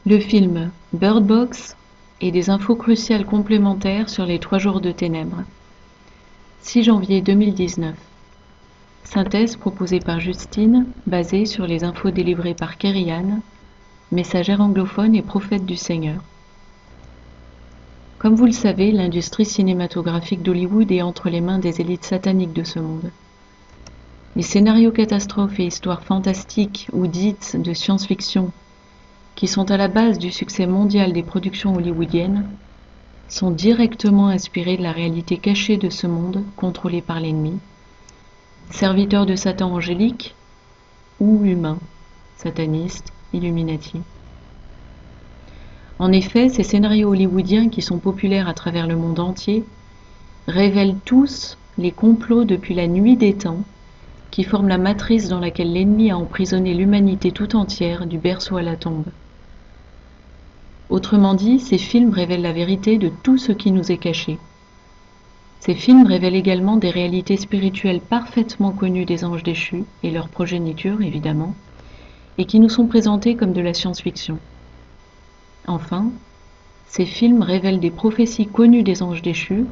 Le film Bird Box et des infos cruciales complémentaires sur les 3 jours de ténèbres. 6 janvier 2019. Synthèse proposée par Justine, basée sur les infos délivrées par Kerry-Anne, messagère anglophone et prophète du Seigneur. Comme vous le savez, l'industrie cinématographique d'Hollywood est entre les mains des élites sataniques de ce monde. Les scénarios catastrophes et histoires fantastiques ou dites de science-fiction, qui sont à la base du succès mondial des productions hollywoodiennes, sont directement inspirés de la réalité cachée de ce monde contrôlé par l'ennemi, serviteur de Satan angélique ou humain, sataniste, Illuminati. En effet, ces scénarios hollywoodiens qui sont populaires à travers le monde entier révèlent tous les complots depuis la nuit des temps qui forment la matrice dans laquelle l'ennemi a emprisonné l'humanité tout entière du berceau à la tombe. Autrement dit, ces films révèlent la vérité de tout ce qui nous est caché. Ces films révèlent également des réalités spirituelles parfaitement connues des anges déchus et leur progéniture, évidemment, et qui nous sont présentées comme de la science-fiction. Enfin, ces films révèlent des prophéties connues des anges déchus,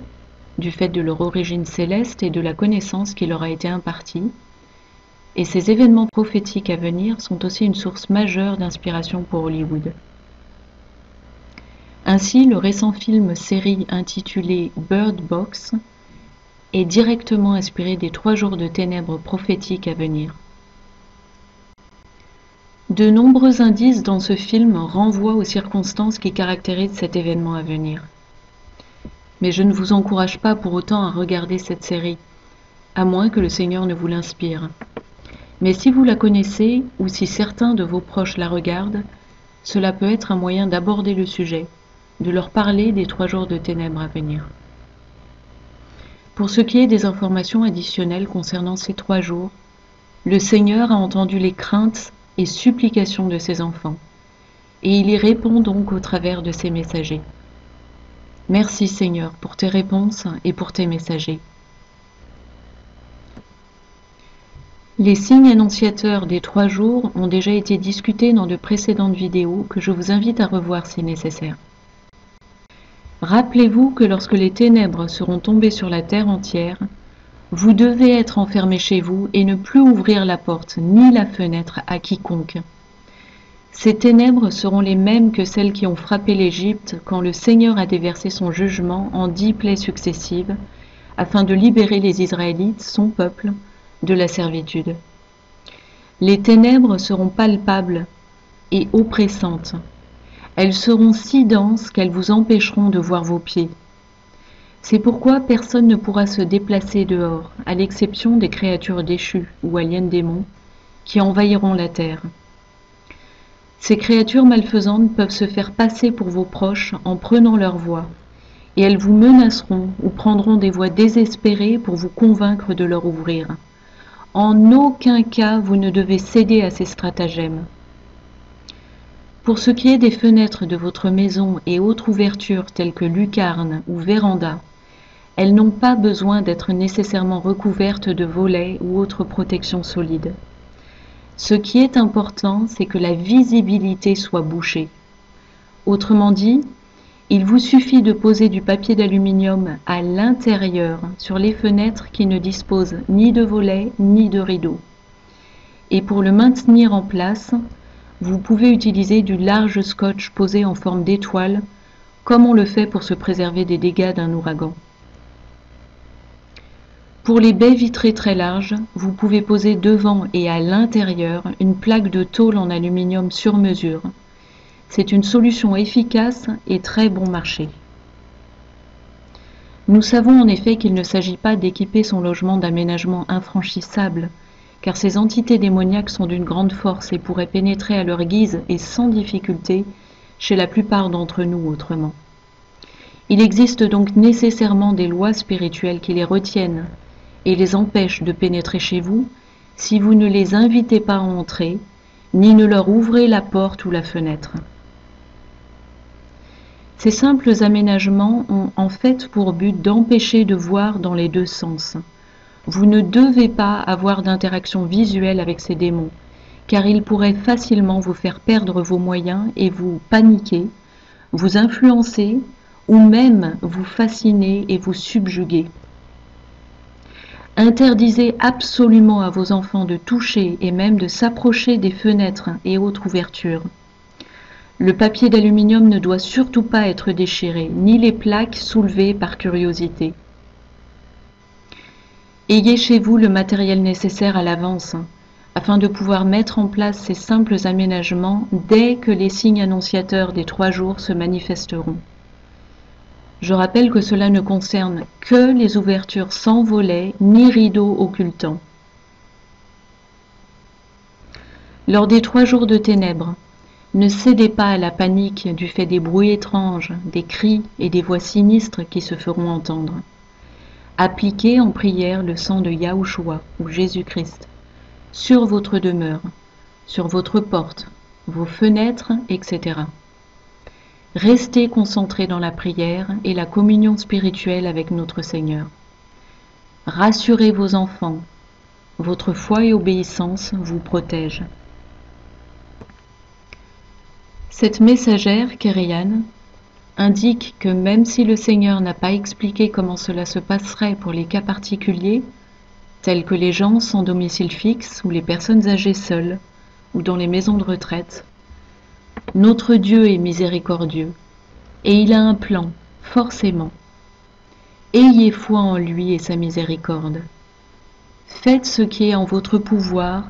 du fait de leur origine céleste et de la connaissance qui leur a été impartie, et ces événements prophétiques à venir sont aussi une source majeure d'inspiration pour Hollywood. Ainsi, le récent film-série intitulé Bird Box est directement inspiré des 3 jours de ténèbres prophétiques à venir. De nombreux indices dans ce film renvoient aux circonstances qui caractérisent cet événement à venir. Mais je ne vous encourage pas pour autant à regarder cette série, à moins que le Seigneur ne vous l'inspire. Mais si vous la connaissez, ou si certains de vos proches la regardent, cela peut être un moyen d'aborder le sujet, de leur parler des 3 jours de ténèbres à venir. Pour ce qui est des informations additionnelles concernant ces 3 jours, le Seigneur a entendu les craintes et supplications de ses enfants, et il y répond donc au travers de ses messagers. Merci Seigneur pour tes réponses et pour tes messagers. Les signes annonciateurs des 3 jours ont déjà été discutés dans de précédentes vidéos que je vous invite à revoir si nécessaire. Rappelez-vous que lorsque les ténèbres seront tombées sur la terre entière, vous devez être enfermés chez vous et ne plus ouvrir la porte ni la fenêtre à quiconque. Ces ténèbres seront les mêmes que celles qui ont frappé l'Égypte quand le Seigneur a déversé son jugement en 10 plaies successives afin de libérer les Israélites, son peuple, de la servitude. Les ténèbres seront palpables et oppressantes. Elles seront si denses qu'elles vous empêcheront de voir vos pieds. C'est pourquoi personne ne pourra se déplacer dehors, à l'exception des créatures déchues ou aliens démons qui envahiront la terre. Ces créatures malfaisantes peuvent se faire passer pour vos proches en prenant leur voix, et elles vous menaceront ou prendront des voix désespérées pour vous convaincre de leur ouvrir. En aucun cas vous ne devez céder à ces stratagèmes. Pour ce qui est des fenêtres de votre maison et autres ouvertures telles que lucarnes ou vérandas, elles n'ont pas besoin d'être nécessairement recouvertes de volets ou autres protections solides. Ce qui est important, c'est que la visibilité soit bouchée. Autrement dit, il vous suffit de poser du papier d'aluminium à l'intérieur sur les fenêtres qui ne disposent ni de volets ni de rideaux. Et pour le maintenir en place, vous pouvez utiliser du large scotch posé en forme d'étoile, comme on le fait pour se préserver des dégâts d'un ouragan. Pour les baies vitrées très larges, vous pouvez poser devant et à l'intérieur une plaque de tôle en aluminium sur mesure. C'est une solution efficace et très bon marché. Nous savons en effet qu'il ne s'agit pas d'équiper son logement d'aménagements infranchissables, car ces entités démoniaques sont d'une grande force et pourraient pénétrer à leur guise et sans difficulté chez la plupart d'entre nous autrement. Il existe donc nécessairement des lois spirituelles qui les retiennent et les empêchent de pénétrer chez vous si vous ne les invitez pas à entrer, ni ne leur ouvrez la porte ou la fenêtre. Ces simples aménagements ont en fait pour but d'empêcher de voir dans les 2 sens. Vous ne devez pas avoir d'interaction visuelle avec ces démons, car il pourrait facilement vous faire perdre vos moyens et vous paniquer, vous influencer ou même vous fasciner et vous subjuguer. Interdisez absolument à vos enfants de toucher et même de s'approcher des fenêtres et autres ouvertures. Le papier d'aluminium ne doit surtout pas être déchiré, ni les plaques soulevées par curiosité. Ayez chez vous le matériel nécessaire à l'avance, afin de pouvoir mettre en place ces simples aménagements dès que les signes annonciateurs des 3 jours se manifesteront. Je rappelle que cela ne concerne que les ouvertures sans volets ni rideaux occultants. Lors des 3 jours de ténèbres, ne cédez pas à la panique du fait des bruits étranges, des cris et des voix sinistres qui se feront entendre. Appliquez en prière le sang de Yahushua ou Jésus-Christ sur votre demeure, sur votre porte, vos fenêtres, etc. Restez concentrés dans la prière et la communion spirituelle avec notre Seigneur. Rassurez vos enfants, votre foi et obéissance vous protègent. Cette messagère, Kériane, indique que même si le Seigneur n'a pas expliqué comment cela se passerait pour les cas particuliers, tels que les gens sans domicile fixe ou les personnes âgées seules, ou dans les maisons de retraite, notre Dieu est miséricordieux, et il a un plan, forcément. Ayez foi en lui et sa miséricorde. Faites ce qui est en votre pouvoir,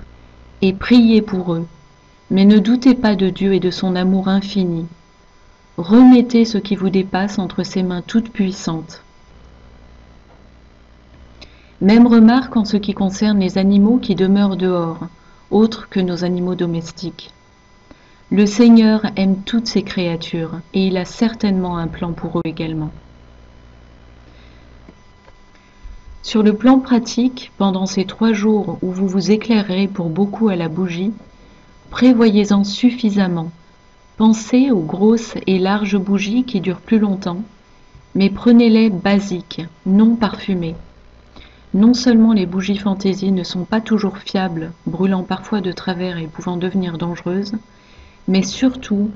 et priez pour eux, mais ne doutez pas de Dieu et de son amour infini. Remettez ce qui vous dépasse entre ses mains toutes puissantes. Même remarque en ce qui concerne les animaux qui demeurent dehors, autres que nos animaux domestiques. Le Seigneur aime toutes ses créatures et il a certainement un plan pour eux également. Sur le plan pratique, pendant ces 3 jours où vous vous éclairerez pour beaucoup à la bougie, prévoyez-en suffisamment. Pensez aux grosses et larges bougies qui durent plus longtemps, mais prenez-les basiques, non parfumées. Non seulement les bougies fantaisie ne sont pas toujours fiables, brûlant parfois de travers et pouvant devenir dangereuses, mais surtout,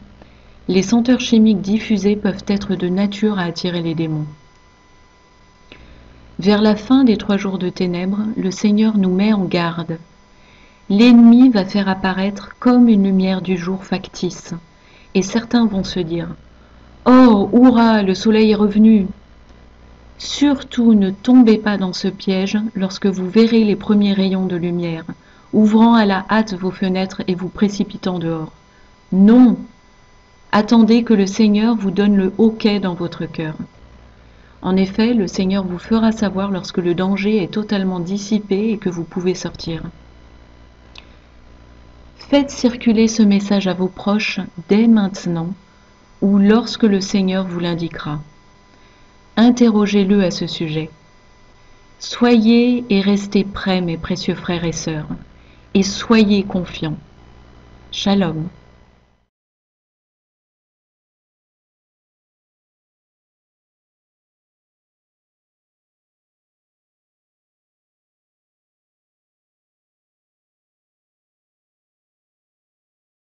les senteurs chimiques diffusées peuvent être de nature à attirer les démons. Vers la fin des 3 jours de ténèbres, le Seigneur nous met en garde. L'ennemi va faire apparaître comme une lumière du jour factice, et certains vont se dire « Oh, hurrah, le soleil est revenu !» Surtout ne tombez pas dans ce piège lorsque vous verrez les premiers rayons de lumière, ouvrant à la hâte vos fenêtres et vous précipitant dehors. Non! Attendez que le Seigneur vous donne le hoquet dans votre cœur. En effet, le Seigneur vous fera savoir lorsque le danger est totalement dissipé et que vous pouvez sortir. Faites circuler ce message à vos proches dès maintenant ou lorsque le Seigneur vous l'indiquera. Interrogez-le à ce sujet. Soyez et restez prêts, mes précieux frères et sœurs, et soyez confiants. Shalom.